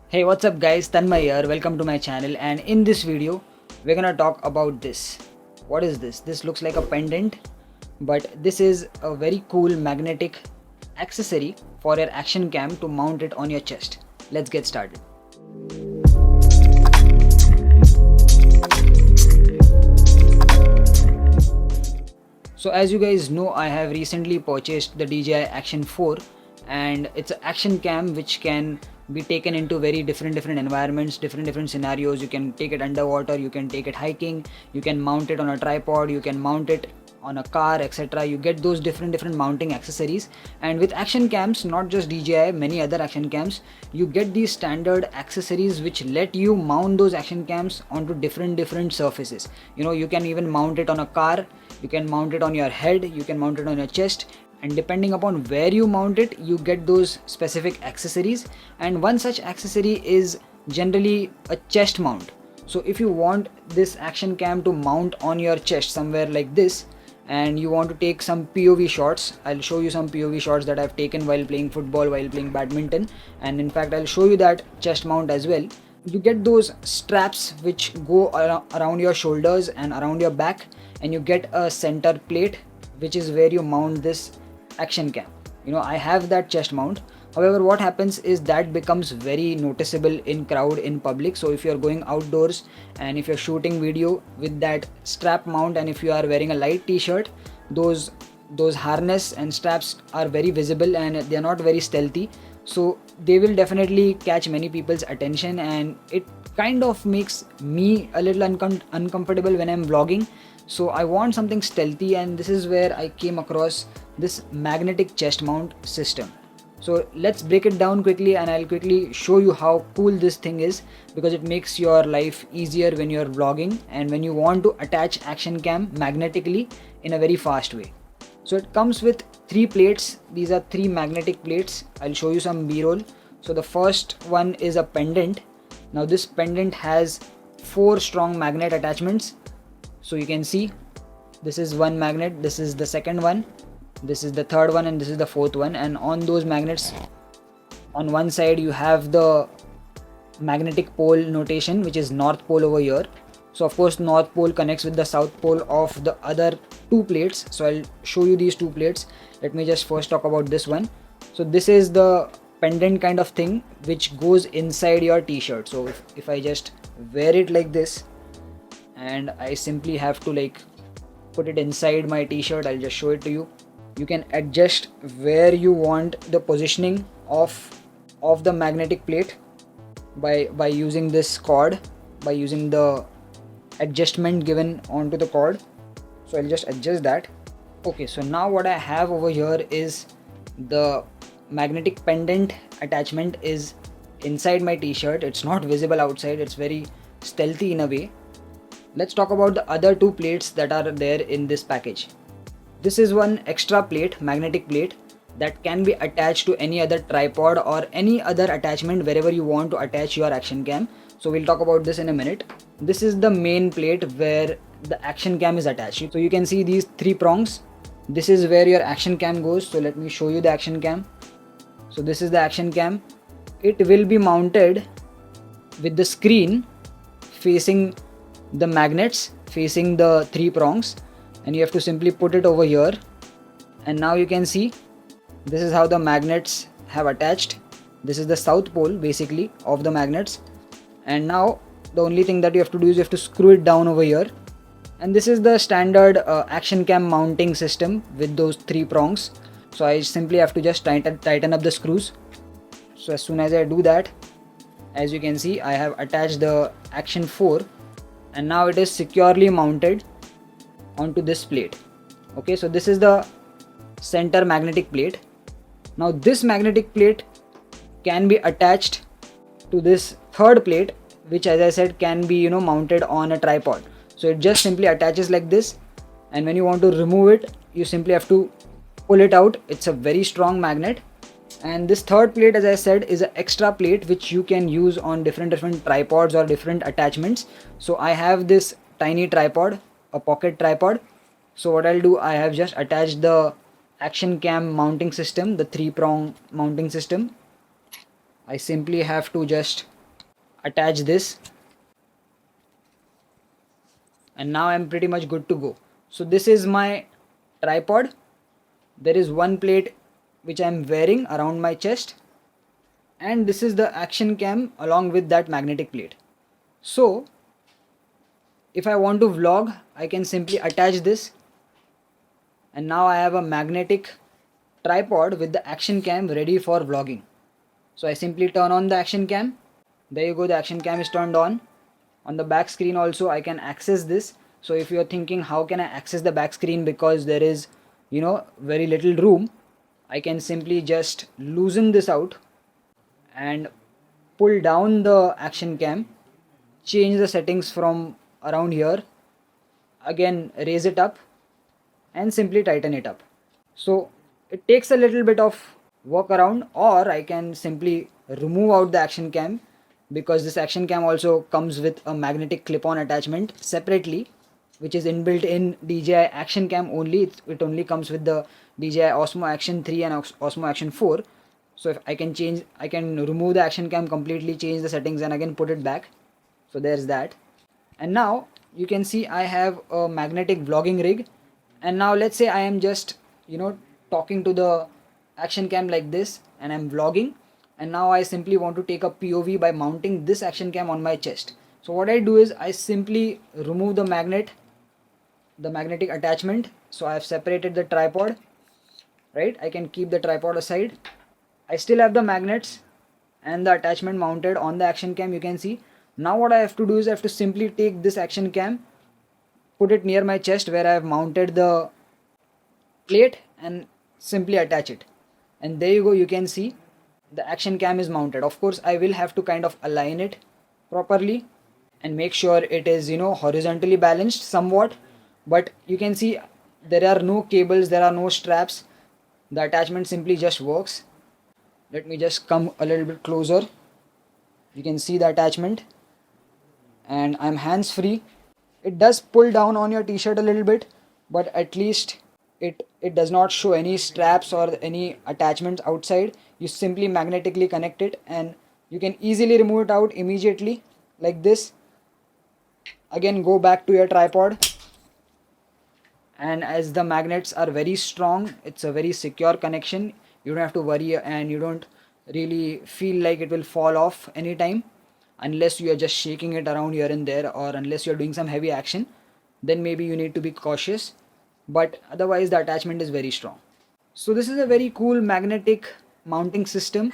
Hey, what's up guys, Tanmay here, welcome to my channel, and in this video we're gonna talk about this. What is this? This looks like a pendant, but this is a very cool magnetic accessory for your action cam to mount it on your chest. Let's get started. So as you guys know, I have recently purchased the DJI Action 4, and it's an action cam which can be taken into very different environments, different scenarios. You can take it underwater, you can take it hiking, you can mount it on a tripod, you can mount it on a car, etc. You get those different mounting accessories. And with action cams, not just DJI, many other action cams, you get these standard accessories which let you mount those action cams onto different surfaces. You can even mount it on a car, you can mount it on your head, you can mount it on your chest, and depending upon where you mount it, you get those specific accessories. And one such accessory is generally a chest mount. So if you want this action cam to mount on your chest somewhere like this, and you want to take some POV shots, I'll show you some POV shots that I've taken while playing football, while playing badminton, and in fact I'll show you that chest mount as well. You get those straps which go around your shoulders and around your back, and you get a center plate which is where you mount this action cam. I have that chest mount. However, what happens is that becomes very noticeable in crowd, in public. So if you're going outdoors and if you're shooting video with that strap mount, and if you are wearing a light t-shirt, those harness and straps are very visible and they're not very stealthy, so they will definitely catch many people's attention, and it kind of makes me a little uncomfortable when I'm vlogging. So I want something stealthy, and this is where I came across this magnetic chest mount system. So let's break it down quickly, and I'll quickly show you how cool this thing is, because it makes your life easier when you're vlogging and when you want to attach action cam magnetically in a very fast way. So it comes with 3 plates. These are 3 magnetic plates. I'll show you some b-roll. So the first one is a pendant. Now this pendant has 4 strong magnet attachments. So you can see this is one magnet, this is the second one, this is the third one, and this is the fourth one. And on those magnets, on one side you have the magnetic pole notation, which is north pole over here. So of course north pole connects with the south pole of the other 2 plates. So I'll show you these 2 plates. Let me just first talk about this one. So this is the pendant kind of thing which goes inside your t-shirt. So if I just wear it like this, and I simply have to put it inside my t-shirt, I'll just show it to you. You can adjust where you want the positioning of the magnetic plate by using this cord, by using the adjustment given onto the cord. So I'll just adjust that. Okay, so now what I have over here is the magnetic pendant attachment is inside my t-shirt. It's not visible outside, it's very stealthy in a way. Let's talk about the other 2 plates that are there in this package. This is one extra plate, magnetic plate, that can be attached to any other tripod or any other attachment wherever you want to attach your action cam. So we'll talk about this in a minute. This is the main plate where the action cam is attached. So you can see these 3 prongs. This is where your action cam goes. So let me show you the action cam. So this is the action cam. It will be mounted with the screen facing the magnets, facing the 3 prongs, and you have to simply put it over here. And now you can see this is how the magnets have attached. This is the south pole basically of the magnets, and now the only thing that you have to do is you have to screw it down over here. And this is the standard action cam mounting system with those 3 prongs. So I simply have to just tighten up the screws. So as soon as I do that, as you can see, I have attached the Action 4, and now it is securely mounted onto this plate. Okay, so this is the center magnetic plate. Now this magnetic plate can be attached to this third plate, which, as I said, can be mounted on a tripod. So it just simply attaches like this, and when you want to remove it, you simply have to pull it out. It's a very strong magnet. And this third plate, as I said, is an extra plate which you can use on different tripods or different attachments. So I have this tiny tripod, a pocket tripod. So what I'll do, I have just attached the action cam mounting system, the 3 prong mounting system. I simply have to just attach this, and now I'm pretty much good to go. So this is my tripod. There is one plate which I'm wearing around my chest, and this is the action cam along with that magnetic plate. So if I want to vlog, I can simply attach this, and now I have a magnetic tripod with the action cam ready for vlogging. So I simply turn on the action cam. There you go, the action cam is turned on. On the back screen also I can access this. So if you're thinking how can I access the back screen because there is very little room, I can simply just loosen this out and pull down the action cam, change the settings from around here, again raise it up and simply tighten it up. So it takes a little bit of work around, or I can simply remove out the action cam, because this action cam also comes with a magnetic clip-on attachment separately, which is inbuilt in DJI Action Cam only. It only comes with the DJI Osmo Action 3 and Osmo Action 4. So if I can remove the action cam completely, change the settings and again put it back. So there's that. And now you can see I have a magnetic vlogging rig, and now let's say I am just talking to the action cam like this and I'm vlogging, and now I simply want to take a POV by mounting this action cam on my chest. So what I do is I simply remove the magnetic attachment. So I have separated the tripod, right? I can keep the tripod aside. I still have the magnets and the attachment mounted on the action cam, you can see. Now what I have to do is I have to simply take this action cam, put it near my chest where I have mounted the plate, and simply attach it. And there you go, you can see the action cam is mounted. Of course I will have to kind of align it properly and make sure it is horizontally balanced somewhat, but you can see there are no cables, there are no straps. The attachment simply just works. Let me just come a little bit closer. You can see the attachment, and I'm hands free. It does pull down on your t-shirt a little bit, but at least it does not show any straps or any attachments outside. You simply magnetically connect it and you can easily remove it out immediately like this. Again, go back to your tripod, and as the magnets are very strong, it's a very secure connection. You don't have to worry, and you don't really feel like it will fall off anytime, unless you are just shaking it around here and there, or unless you're doing some heavy action, then maybe you need to be cautious, but otherwise the attachment is very strong. So this is a very cool magnetic mounting system.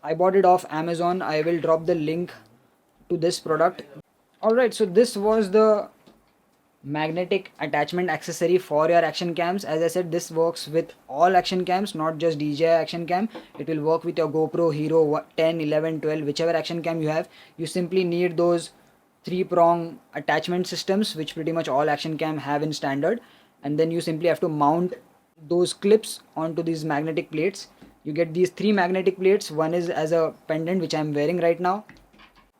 I bought it off Amazon. I will drop the link to this product. Alright, so this was the magnetic attachment accessory for your action cams. As I said, this works with all action cams, not just DJI Action Cam. It will work with your GoPro Hero 10, 11, 12, whichever action cam you have. You simply need those 3-prong attachment systems, which pretty much all action cam have in standard, and then you simply have to mount those clips onto these magnetic plates. You get these 3 magnetic plates. One is as a pendant, which I'm wearing right now,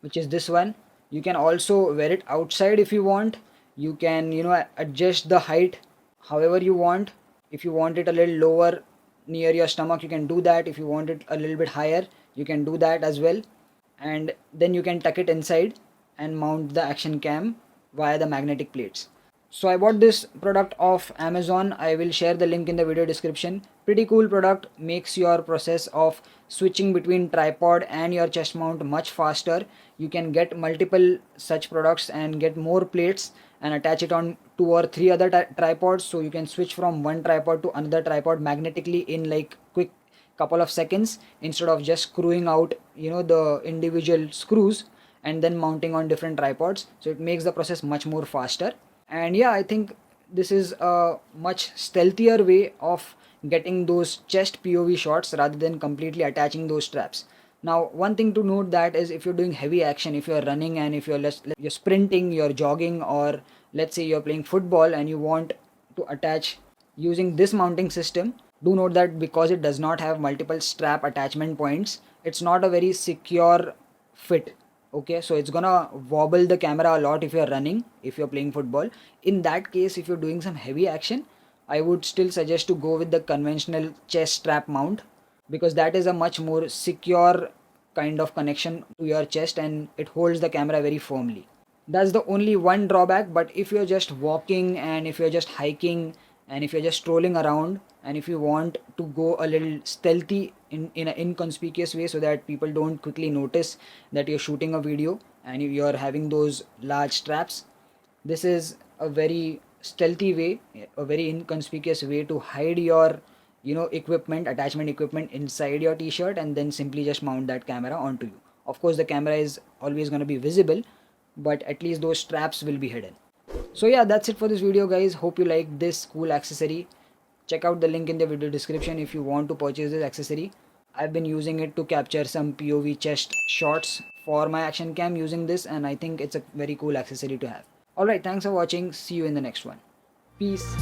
which is this one. You can also wear it outside if you want. You can adjust the height however you want. If you want it a little lower near your stomach, you can do that. If you want it a little bit higher, you can do that as well. And then you can tuck it inside and mount the action cam via the magnetic plates. So I bought this product off Amazon. I will share the link in the video description. Pretty cool product, makes your process of switching between tripod and your chest mount much faster. You can get multiple such products and get more plates and attach it on 2 or 3 other tripods, so you can switch from one tripod to another tripod magnetically in like quick couple of seconds, instead of just screwing out the individual screws and then mounting on different tripods. So it makes the process much more faster. And yeah, I think this is a much stealthier way of getting those chest POV shots rather than completely attaching those straps. Now, one thing to note that is, if you're doing heavy action, if you're running and if you're sprinting, you're jogging, or let's say you're playing football and you want to attach using this mounting system, do note that because it does not have multiple strap attachment points, it's not a very secure fit. Okay, so it's gonna wobble the camera a lot if you're running, if you're playing football. In that case, if you're doing some heavy action, I would still suggest to go with the conventional chest strap mount, because that is a much more secure kind of connection to your chest, and it holds the camera very firmly. That's the only one drawback. But if you're just walking, and if you're just hiking, and if you're just strolling around, and if you want to go a little stealthy in an inconspicuous way so that people don't quickly notice that you're shooting a video and you're having those large straps, this is a very stealthy way, a very inconspicuous way to hide your equipment, attachment equipment inside your t-shirt, and then simply just mount that camera onto you. Of course the camera is always going to be visible, but at least those straps will be hidden. So yeah, that's it for this video, guys. Hope you like this cool accessory. Check out the link in the video description if you want to purchase this accessory. I've been using it to capture some POV chest shots for my action cam using this, and I think it's a very cool accessory to have. Alright, thanks for watching. See you in the next one. Peace.